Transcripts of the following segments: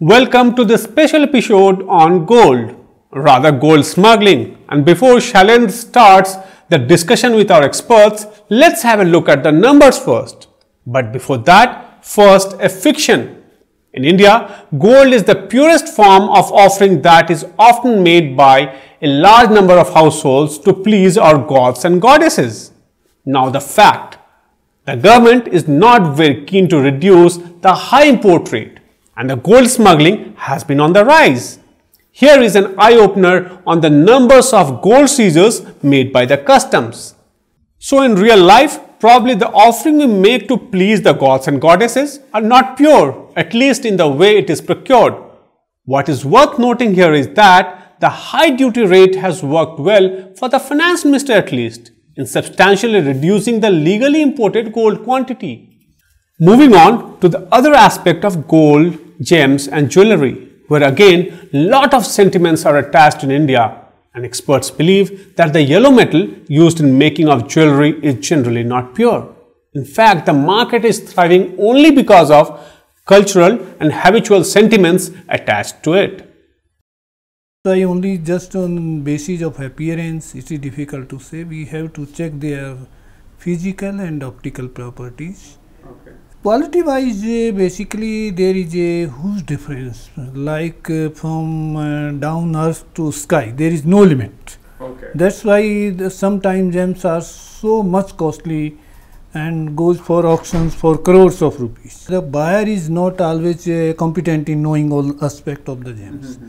Welcome to this special episode on gold, rather gold smuggling. And before Shailendra starts the discussion with our experts, let's have a look at the numbers first. But before that, first a fiction. In India, gold is the purest form of offering that is often made by a large number of households to please our gods and goddesses. Now the fact, the government is not very keen to reduce the high import rate, and the gold smuggling has been on the rise. Here is an eye-opener on the numbers of gold seizures made by the customs. So in real life, probably the offering we make to please the gods and goddesses are not pure, at least in the way it is procured. What is worth noting here is that the high duty rate has worked well for the finance minister at least, in substantially reducing the legally imported gold quantity. Moving on to the other aspect of gold, gems and jewellery, where again lot of sentiments are attached in India, and experts believe that the yellow metal used in making of jewellery is generally not pure. In fact, the market is thriving only because of cultural and habitual sentiments attached to it. I only just on basis of appearance, it is difficult to say. We have to check their physical and optical properties. Okay. Quality wise, basically there is a huge difference, like from down earth to sky, there is no limit. Okay. That's why sometimes gems are so much costly and goes for auctions for crores of rupees. The buyer is not always competent in knowing all aspect of the gems.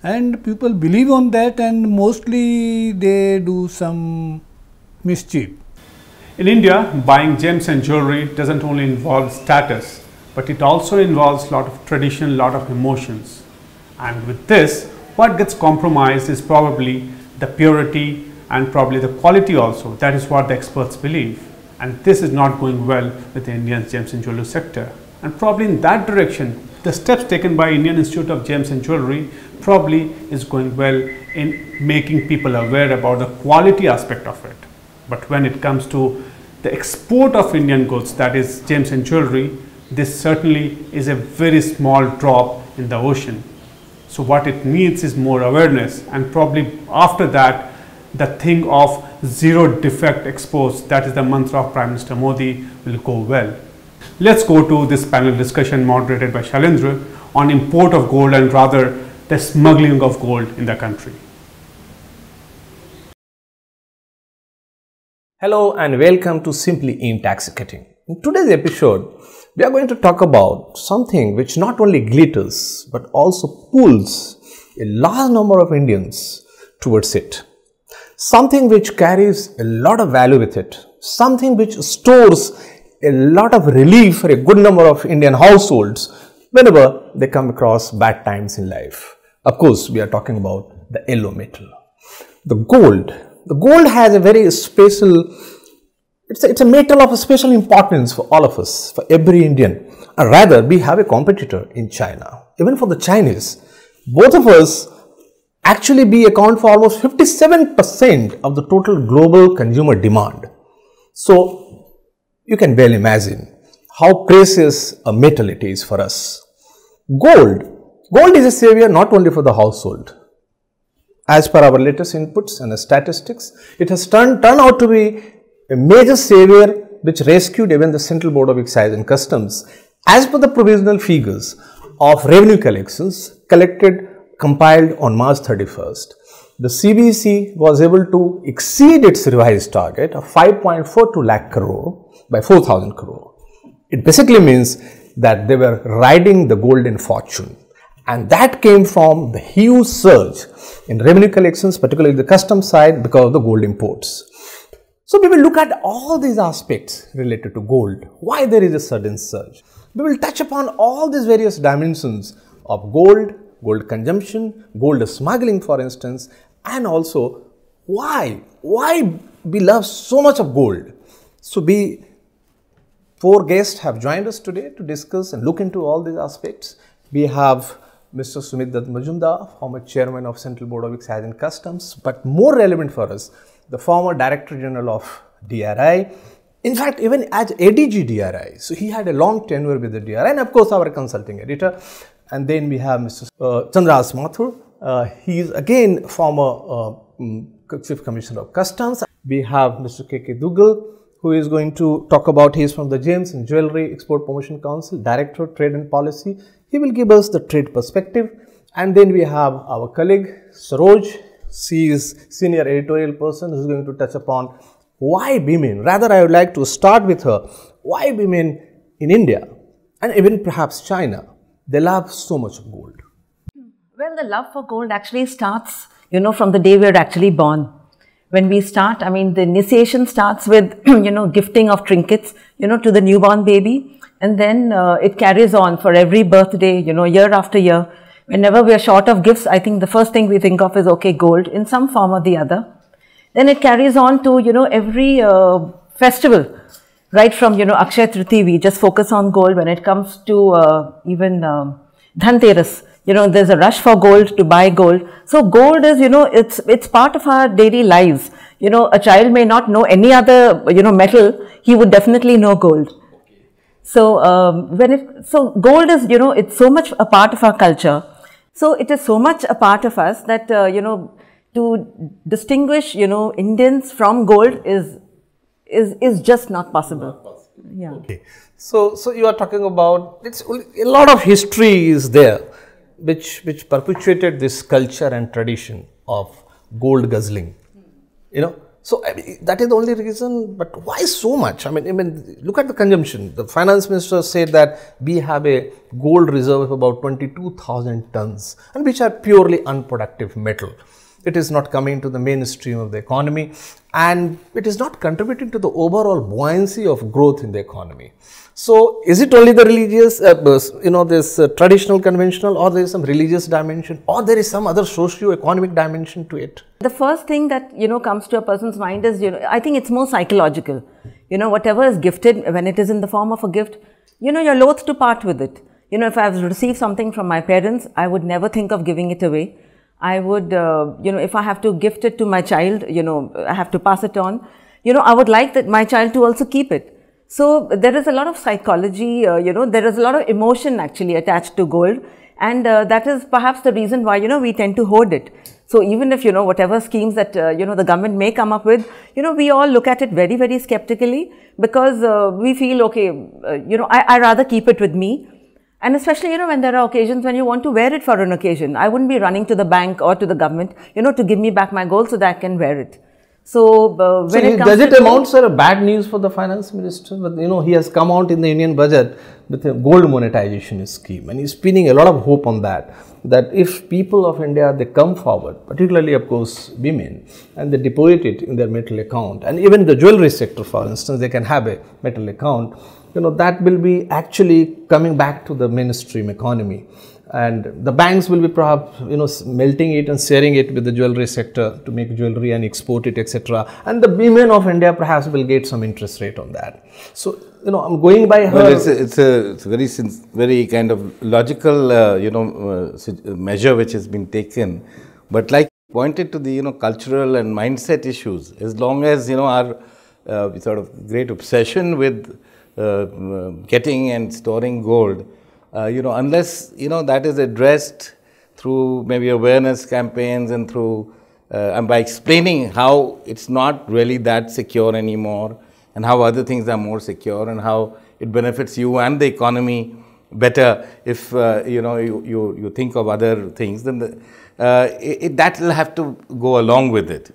And people believe on that, and mostly they do some mischief. In India, buying gems and jewellery doesn't only involve status, but it also involves a lot of tradition, lot of emotions. And with this, what gets compromised is probably the purity and probably the quality also. That is what the experts believe. And this is not going well with the Indian gems and jewellery sector. And probably in that direction, the steps taken by Indian Institute of Gems and Jewellery probably is going well in making people aware about the quality aspect of it. But when it comes to the export of Indian goods, that is gems and jewellery, this certainly is a very small drop in the ocean. So what it needs is more awareness, and probably after that, the thing of zero defect exports, that is the mantra of Prime Minister Modi, will go well. Let's go to this panel discussion moderated by Shailendra on import of gold and rather the smuggling of gold in the country. Hello and welcome to Simply inTAXicating. In today's episode, we are going to talk about something which not only glitters but also pulls a large number of Indians towards it. Something which carries a lot of value with it. Something which stores a lot of relief for a good number of Indian households whenever they come across bad times in life. Of course, we are talking about the yellow metal, the gold. The gold has a very special, it's a metal of a special importance for all of us, for every Indian. And rather, we have a competitor in China. Even for the Chinese, both of us actually account for almost 57% of the total global consumer demand. So, you can well imagine how precious a metal it is for us. Gold is a savior not only for the household. As per our latest inputs and statistics, it has turned out to be a major savior which rescued even the Central Board of Excise and Customs. As per the provisional figures of revenue collections compiled on March 31st, the CBEC was able to exceed its revised target of 5.42 lakh crore by 4,000 crore. It basically means that they were riding the golden fortune. And that came from the huge surge in revenue collections, particularly the customs side, because of the gold imports. So we will look at all these aspects related to gold, why there is a sudden surge. We will touch upon all these various dimensions of gold, gold consumption, gold smuggling for instance, and also why we love so much of gold. So four guests have joined us today to discuss and look into all these aspects. We have Mr. Sumit Dutt Majumder, former Chairman of Central Board of Excise and Customs, but more relevant for us, the former Director General of DRI, In fact, even as ADG DRI, so he had a long tenure with the DRI, and of course our consulting editor, And then we have Mr. Chandras Mathur. He is again former Chief Commissioner of Customs. We have Mr. K K Duggal, who is going to talk about, he is from the Gems and Jewellery Export Promotion Council, Director Trade and Policy. He will give us the trade perspective. And then we have our colleague Saroj. She is senior editorial person who is going to touch upon why women, rather I would like to start with her, why women in India and even perhaps China, they love so much gold. Well, the love for gold actually starts, from the day we are actually born. When we start, the initiation starts with, gifting of trinkets, to the newborn baby. And then it carries on for every birthday, year after year. Whenever we are short of gifts, I think the first thing we think of is, okay, gold in some form or the other. Then it carries on to, every festival, right from, Akshaya Triti, we just focus on gold. When it comes to even Dhanteras, there's a rush for gold, to buy gold. So gold is, it's part of our daily lives. A child may not know any other, metal, he would definitely know gold. So, gold is, it's so much a part of our culture. So it is so much a part of us that, to distinguish, Indians from gold is just not possible. Yeah. Okay. So you are talking about, a lot of history is there, which perpetuated this culture and tradition of gold guzzling, So that is the only reason, but why so much? Look at the consumption. The finance minister said that we have a gold reserve of about 22,000 tons, and which are purely unproductive metal. It is not coming to the mainstream of the economy, and it is not contributing to the overall buoyancy of growth in the economy. So, is it only the religious, this traditional, conventional, or there is some religious dimension, or there is some other socio-economic dimension to it? The first thing that, comes to a person's mind is, I think it's more psychological. Whatever is gifted, when it is in the form of a gift, you're loath to part with it. If I have received something from my parents, I would never think of giving it away. I would, if I have to gift it to my child, I have to pass it on. I would like that my child to also keep it. So there is a lot of psychology, there is a lot of emotion actually attached to gold, and that is perhaps the reason why, we tend to hoard it. So even if, whatever schemes that, the government may come up with, we all look at it very, very skeptically, because we feel, okay, I rather keep it with me. And especially, when there are occasions when you want to wear it for an occasion, I wouldn't be running to the bank or to the government, to give me back my gold so that I can wear it. So, when it comes does it amount, sir, a bad news for the finance minister? But, he has come out in the Union budget with a gold monetization scheme, and he's pinning a lot of hope on that if people of India, they come forward, particularly, of course, women, and they deposit it in their metal account, and even the jewellery sector, for instance, they can have a metal account, that will be actually coming back to the mainstream economy. And the banks will be perhaps, melting it and sharing it with the jewellery sector to make jewellery and export it, etc. And the women of India perhaps will get some interest rate on that. So, I'm going by her. Well, it's a very kind of logical, measure which has been taken. But like pointed to the, cultural and mindset issues, as long as, our sort of great obsession with getting and storing gold, unless, that is addressed through maybe awareness campaigns and through, and by explaining how it's not really that secure anymore, and how other things are more secure, and how it benefits you and the economy better if, you think of other things, then that will have to go along with it.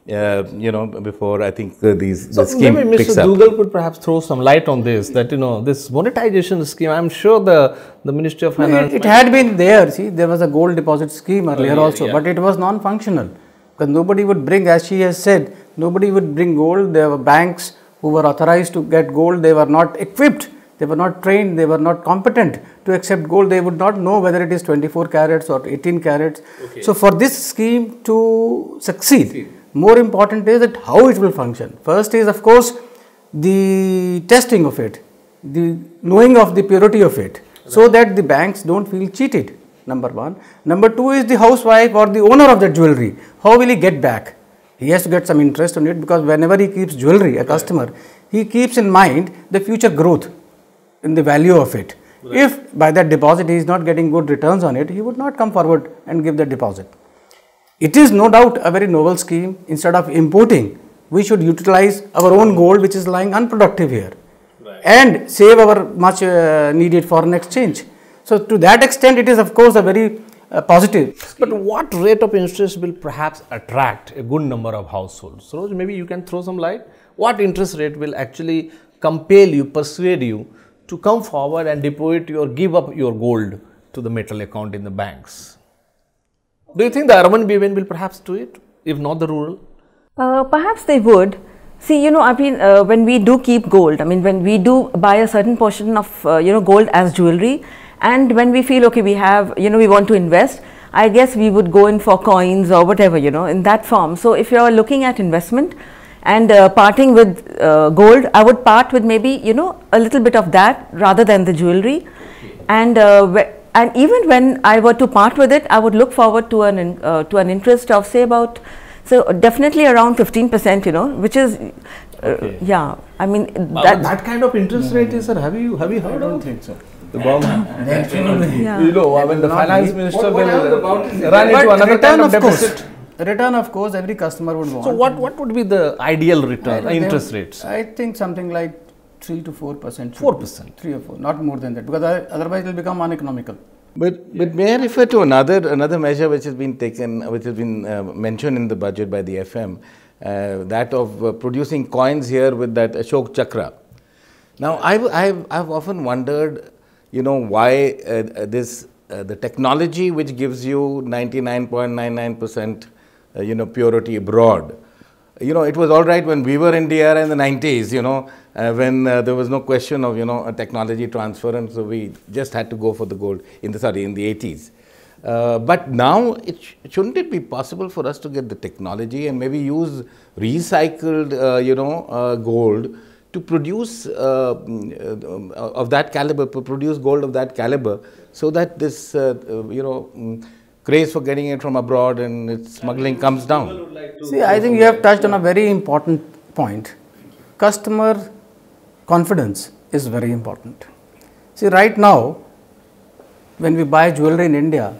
Before I think the scheme maybe picks Mr. up. Duggal could perhaps throw some light on this, that, this monetization scheme, I'm sure the Ministry of Finance... It had been there, see, there was a gold deposit scheme earlier also, but it was non-functional, because nobody would bring, as she has said, nobody would bring gold. There were banks who were authorized to get gold, they were not equipped, they were not trained, they were not competent to accept gold, they would not know whether it is 24 carats or 18 carats. Okay. So for this scheme to succeed, more important is that how it will function. First is, of course, the testing of it, the knowing of the purity of it, so that the banks don't feel cheated, number one. Number two is the housewife or the owner of the jewellery. How will he get back? He has to get some interest on it, because whenever he keeps jewellery, a customer, he keeps in mind the future growth in the value of it. If by that deposit he is not getting good returns on it, he would not come forward and give the deposit. It is no doubt a very noble scheme. Instead of importing, we should utilize our own gold which is lying unproductive here and save our much needed foreign exchange. So, to that extent it is of course a very positive. But what rate of interest will perhaps attract a good number of households? Saroj, maybe you can throw some light. What interest rate will actually compel you, persuade you to come forward and deposit or give up your gold to the metal account in the banks? Do you think the urban women will perhaps do it, if not the rural? Perhaps they would. See, when we do keep gold, when we do buy a certain portion of, gold as jewelry, and when we feel, okay, we have, we want to invest, I guess we would go in for coins or whatever, in that form. So, if you are looking at investment and parting with gold, I would part with maybe, a little bit of that rather than the jewelry. And even when I were to part with it, I would look forward to an interest of say about, so definitely around 15%, which is, yeah, that kind of interest rate is, sir, have you heard of? I don't think so. The government, yeah. When the finance minister will run into another kind of deficit. Return, of course, every customer would want. So, what would be the ideal return, interest rates? I think something like 3 to 4%. 4%? 3 or 4, not more than that, because otherwise it will become uneconomical. But may I refer to another measure which has been taken, which has been mentioned in the budget by the FM, that of producing coins here with that Ashok Chakra. Now, I've often wondered, why the technology which gives you 99.99% purity abroad. It was all right when we were in DR in the 90s, when there was no question of, a technology transfer, and so we just had to go for the gold in the 80s. But now, shouldn't it be possible for us to get the technology and maybe use recycled, gold to produce of that caliber, produce gold of that caliber, so that this, craze for getting it from abroad and its smuggling comes down? See, I think you have touched on a very important point. Customer confidence is very important. See, right now, when we buy jewelry in India,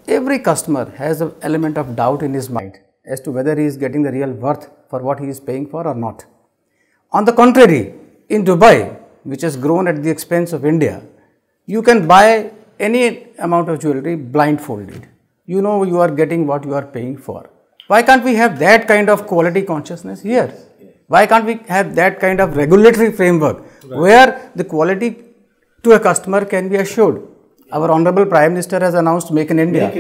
every customer has an element of doubt in his mind as to whether he is getting the real worth for what he is paying for or not. On the contrary, in Dubai, which has grown at the expense of India, you can buy any amount of jewelry blindfolded. You know you are getting what you are paying for. Why can't we have that kind of quality consciousness here? Why can't we have that kind of regulatory framework where the quality to a customer can be assured? Our Honorable Prime Minister has announced Make in India.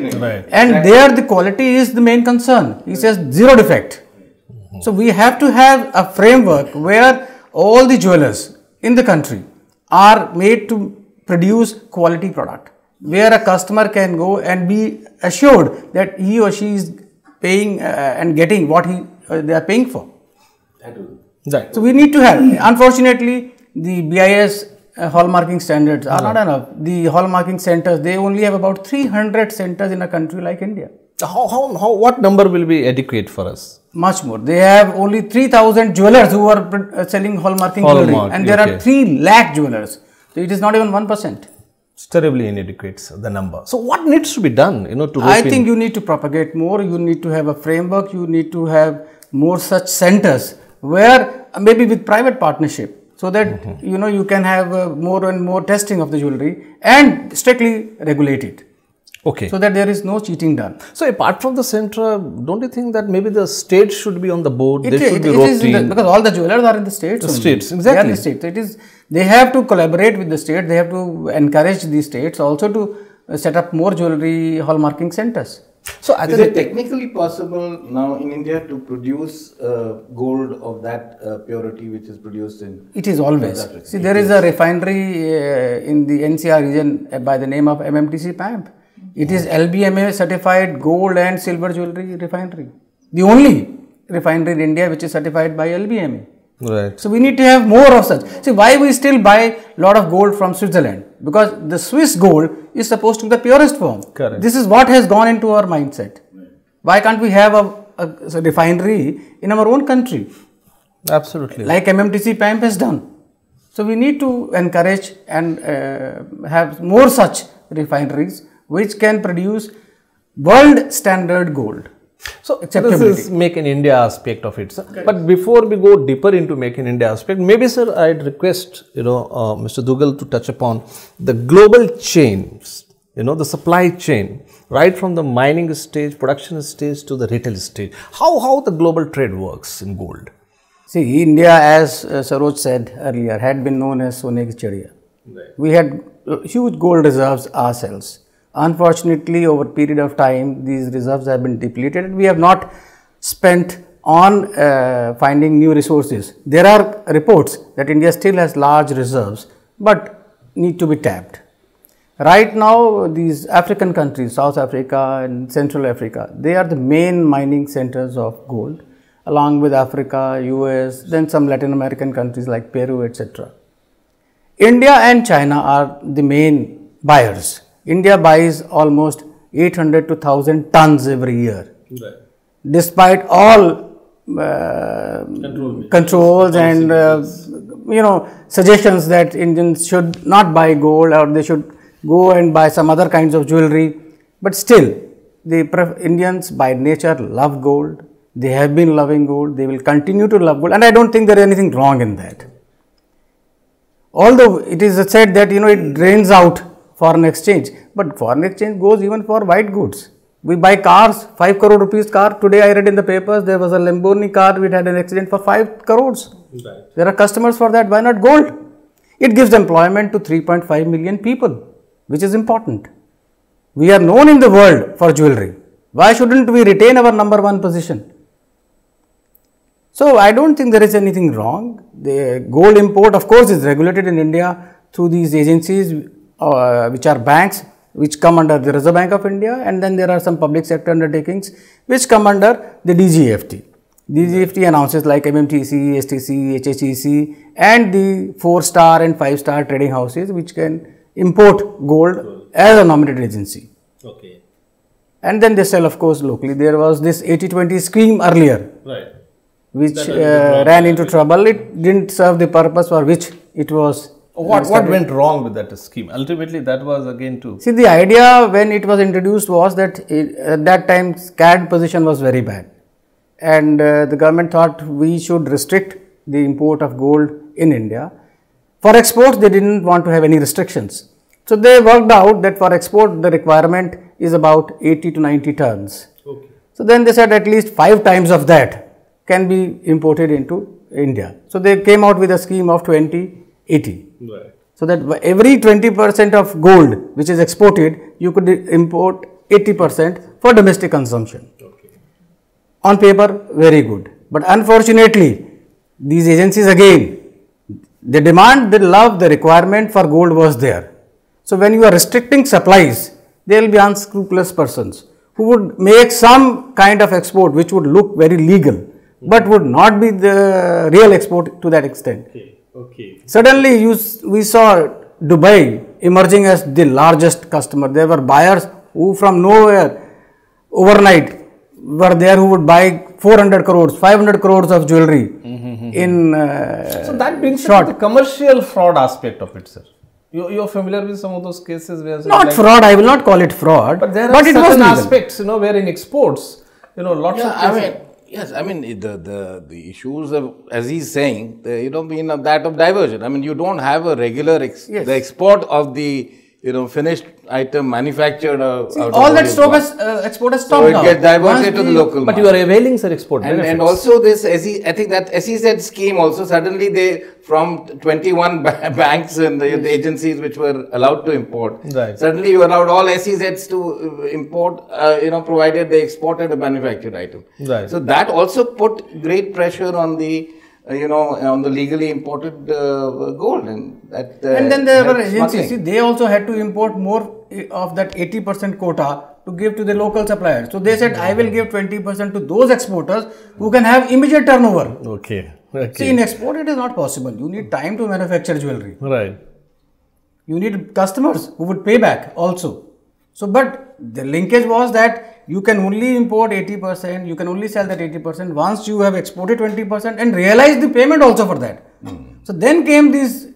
And there the quality is the main concern. He says zero defect. So we have to have a framework where all the jewelers in the country are made to produce quality product, where a customer can go and be assured that he or she is paying and getting what they are paying for. Right. So we need to have, unfortunately, the BIS hallmarking standards are not enough. The hallmarking centers, they only have about 300 centers in a country like India. What number will be adequate for us? Much more. They have only 3,000 jewelers who are selling hallmarking jewelry, and there are 3 lakh jewelers. So it is not even 1%. It's terribly inadequate, the number. So what needs to be done, to I think you need to propagate more. You need to have a framework. You need to have more such centers where maybe with private partnership, so that you can have more and more testing of the jewelry and strictly regulate it. Okay. So that there is no cheating done. So apart from the center, don't you think that maybe the states should be on the board? It is because all the jewelers are in the states. The states, exactly. They are in the states. So they have to collaborate with the state. They have to encourage the states also to set up more jewelry hallmarking centers. So is it technically possible now in India to produce gold of that purity which is produced in? It is always. See, there is a refinery in the NCR region by the name of MMTC PAMP. It is LBMA certified gold and silver jewelry refinery. The only refinery in India which is certified by LBMA. Right. So we need to have more of such. See, why we still buy a lot of gold from Switzerland? Because the Swiss gold is supposed to be the purest form. Correct. This is what has gone into our mindset. Why can't we have a refinery in our own country? Absolutely. Like MMTC PAMP has done. So we need to encourage and have more such refineries which can produce world standard gold. So this is Make in India aspect of it, sir. Okay. But before we go deeper into Make in India aspect, maybe sir, I'd request Mr. Duggal to touch upon the global chains, the supply chain, right from the mining stage, production stage to the retail stage. How the global trade works in gold? See, India, as Saroj said earlier, had been known as Sone ki Chidiya. Right. We had huge gold reserves ourselves. Unfortunately, over a period of time, these reserves have been depleted and we have not spent on finding new resources. There are reports that India still has large reserves, but need to be tapped. Right now, these African countries, South Africa and Central Africa, they are the main mining centers of gold, along with Africa, US, then some Latin American countries like Peru, etc. India and China are the main buyers. India buys almost 800 to 1000 tons every year. Right. Despite all controls and suggestions that Indians should not buy gold or they should go and buy some other kinds of jewelry, but still the Indians by nature love gold. They have been loving gold, they will continue to love gold, and I don't think there is anything wrong in that. Although it is said that it drains out foreign exchange, but foreign exchange goes even for white goods. We buy cars, 5 crore rupees car. Today I read in the papers there was a Lamborghini car which had an accident for 5 crores. Right. There are customers for that. Why not gold? It gives employment to 3.5 million people, which is important. We are known in the world for jewelry. Why shouldn't we retain our number one position? So I don't think there is anything wrong. The gold import, of course, is regulated in India through these agencies which are banks, which come under the Reserve Bank of India, and then there are some public sector undertakings which come under the DGFT. DGFT announces like MMTC, STC, HHEC and the 4-star and 5-star trading houses which can import gold as a nominated agency. Okay. And then they sell, of course, locally. There was this 80-20 scheme earlier, right, which ran into trouble. It didn't serve the purpose for which it was. What went wrong with that scheme? Ultimately, that was again to... See, the idea when it was introduced was that at that time CAD position was very bad. And the government thought we should restrict the import of gold in India. For exports, they didn't want to have any restrictions. So they worked out that for export, the requirement is about 80 to 90 tons. Okay. So then they said at least 5 times of that can be imported into India. So they came out with a scheme of 20-80. Right. So that every 20% of gold which is exported, you could import 80% for domestic consumption. Okay. On paper, very good. But unfortunately, these agencies again, the demand, the love, the requirement for gold was there. So when you are restricting supplies, there will be unscrupulous persons who would make some kind of export which would look very legal, but would not be the real export to that extent. Okay. Okay. Suddenly, we saw Dubai emerging as the largest customer. There were buyers who from nowhere overnight were there who would buy 400 crores, 500 crores of jewelry in So that brings to the commercial fraud aspect of it, sir. You are familiar with some of those cases where... Not fraud, I will not call it fraud. But there are certain aspects, where in exports, lots of cases... Yes, I mean the issues of, as he's saying, being that of diversion. I mean, you don't have a regular the export of the finished item manufactured. All that export has stopped now. So it gets diverted to the local. But you are availing sir export benefits. And also this, I think that SEZ scheme also suddenly they from 21 banks and the agencies which were allowed to import. Right. Suddenly you allowed all SEZs to import. Provided they exported a manufactured item. Right. So that also put great pressure on the. On the legally imported gold, and that. And then there were agencies. They also had to import more of that 80% quota to give to the local suppliers. So they said, I will give 20% to those exporters who can have immediate turnover. Okay. See, in export it is not possible. You need time to manufacture jewelry. Right. You need customers who would pay back also. So, but the linkage was that you can only import 80%, you can only sell that 80% once you have exported 20% and realize the payment also for that. So then came these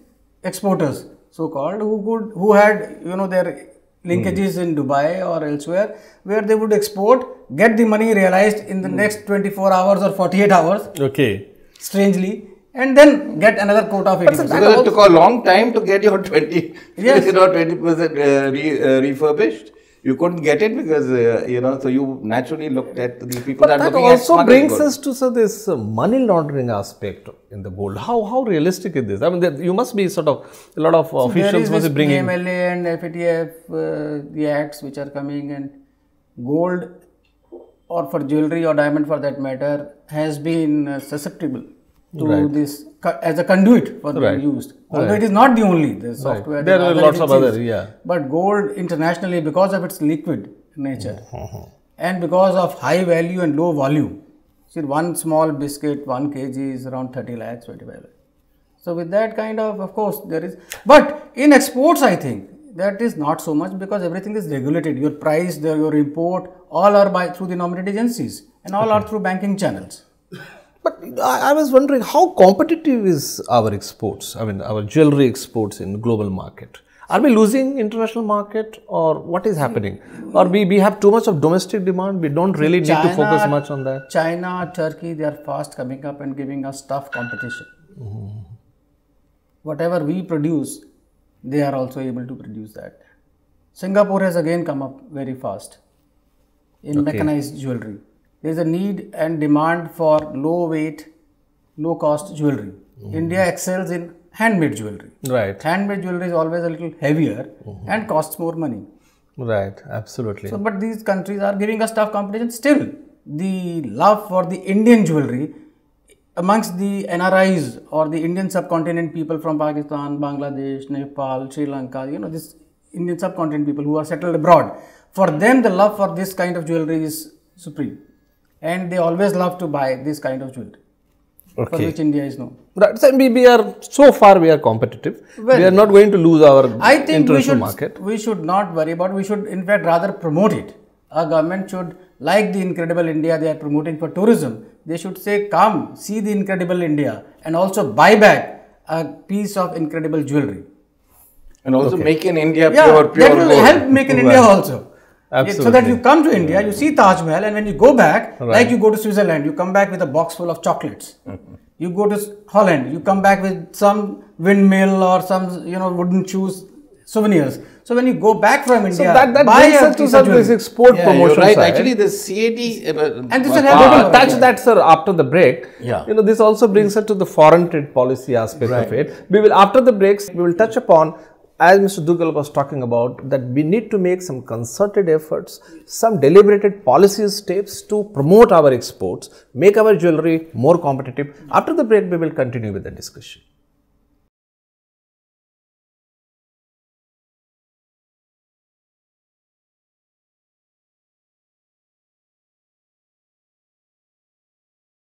exporters, so called, who had, you know, their linkages in Dubai or elsewhere, where they would export, get the money realized in the next 24 hours or 48 hours. Okay. Strangely, and then get another quota of 80%. Because it took a long time to get your 20, Yes. 20% refurbished. You couldn't get it because, so you naturally looked at the people But that are that looking at also smuggled brings goods. us to this money laundering aspect in the gold. How realistic is this? I mean, you must be sort of, a lot of officials must be bringing. There is this PMLA and FATF, the acts which are coming, and gold, or for jewellery or diamond for that matter, has been susceptible to this as a conduit for being used. Although it is not the only, the software. There are lots of other, But gold internationally, because of its liquid nature and because of high value and low volume. See, one small biscuit, 1 kg is around 30 lakhs, 25 lakhs. So with that kind of course, there is. But in exports, I think that is not so much, because everything is regulated. Your price, your import, all are through the nominated agencies, and all are through banking channels. But I was wondering, how competitive is our exports? I mean, our jewellery exports in global market. Are we losing international market, or what is happening? Or we have too much of domestic demand, we don't really need to focus much on that? China, Turkey, they are fast coming up and giving us tough competition. Whatever we produce, they are also able to produce that. Singapore has again come up very fast in mechanized jewellery. There is a need and demand for low weight, low cost jewellery. India excels in handmade jewellery. Right. Handmade jewellery is always a little heavier and costs more money. Right, absolutely. So, but these countries are giving us tough competition. Still, the love for the Indian jewellery amongst the NRIs or the Indian subcontinent people from Pakistan, Bangladesh, Nepal, Sri Lanka, this Indian subcontinent people who are settled abroad, for them the love for this kind of jewellery is supreme. And they always love to buy this kind of jewelry, for which India is known. Right. So we are competitive. Well, we are not going to lose our international market. We should not worry about it. We should in fact rather promote it. Our government should, like the Incredible India they are promoting for tourism, they should say, come, see the Incredible India and also buy back a piece of incredible jewelry. And also make in India pure that will gold. help make in India also. Absolutely. So that you come to India, you see Taj Mahal, and when you go back, like you go to Switzerland, you come back with a box full of chocolates. You go to Holland, you come back with some windmill or some wooden shoes, souvenirs. So when you go back from India, that buy brings us to some this export promotion right. side. Actually, the CAD and this will help touch that, sir, after the break. Yeah. This also brings us to the foreign trade policy aspect of it. We will, after the breaks, we will touch upon, as Mr. Duggal was talking about, that we need to make some concerted efforts, some deliberated policy steps to promote our exports, make our jewellery more competitive. After the break, we will continue with the discussion.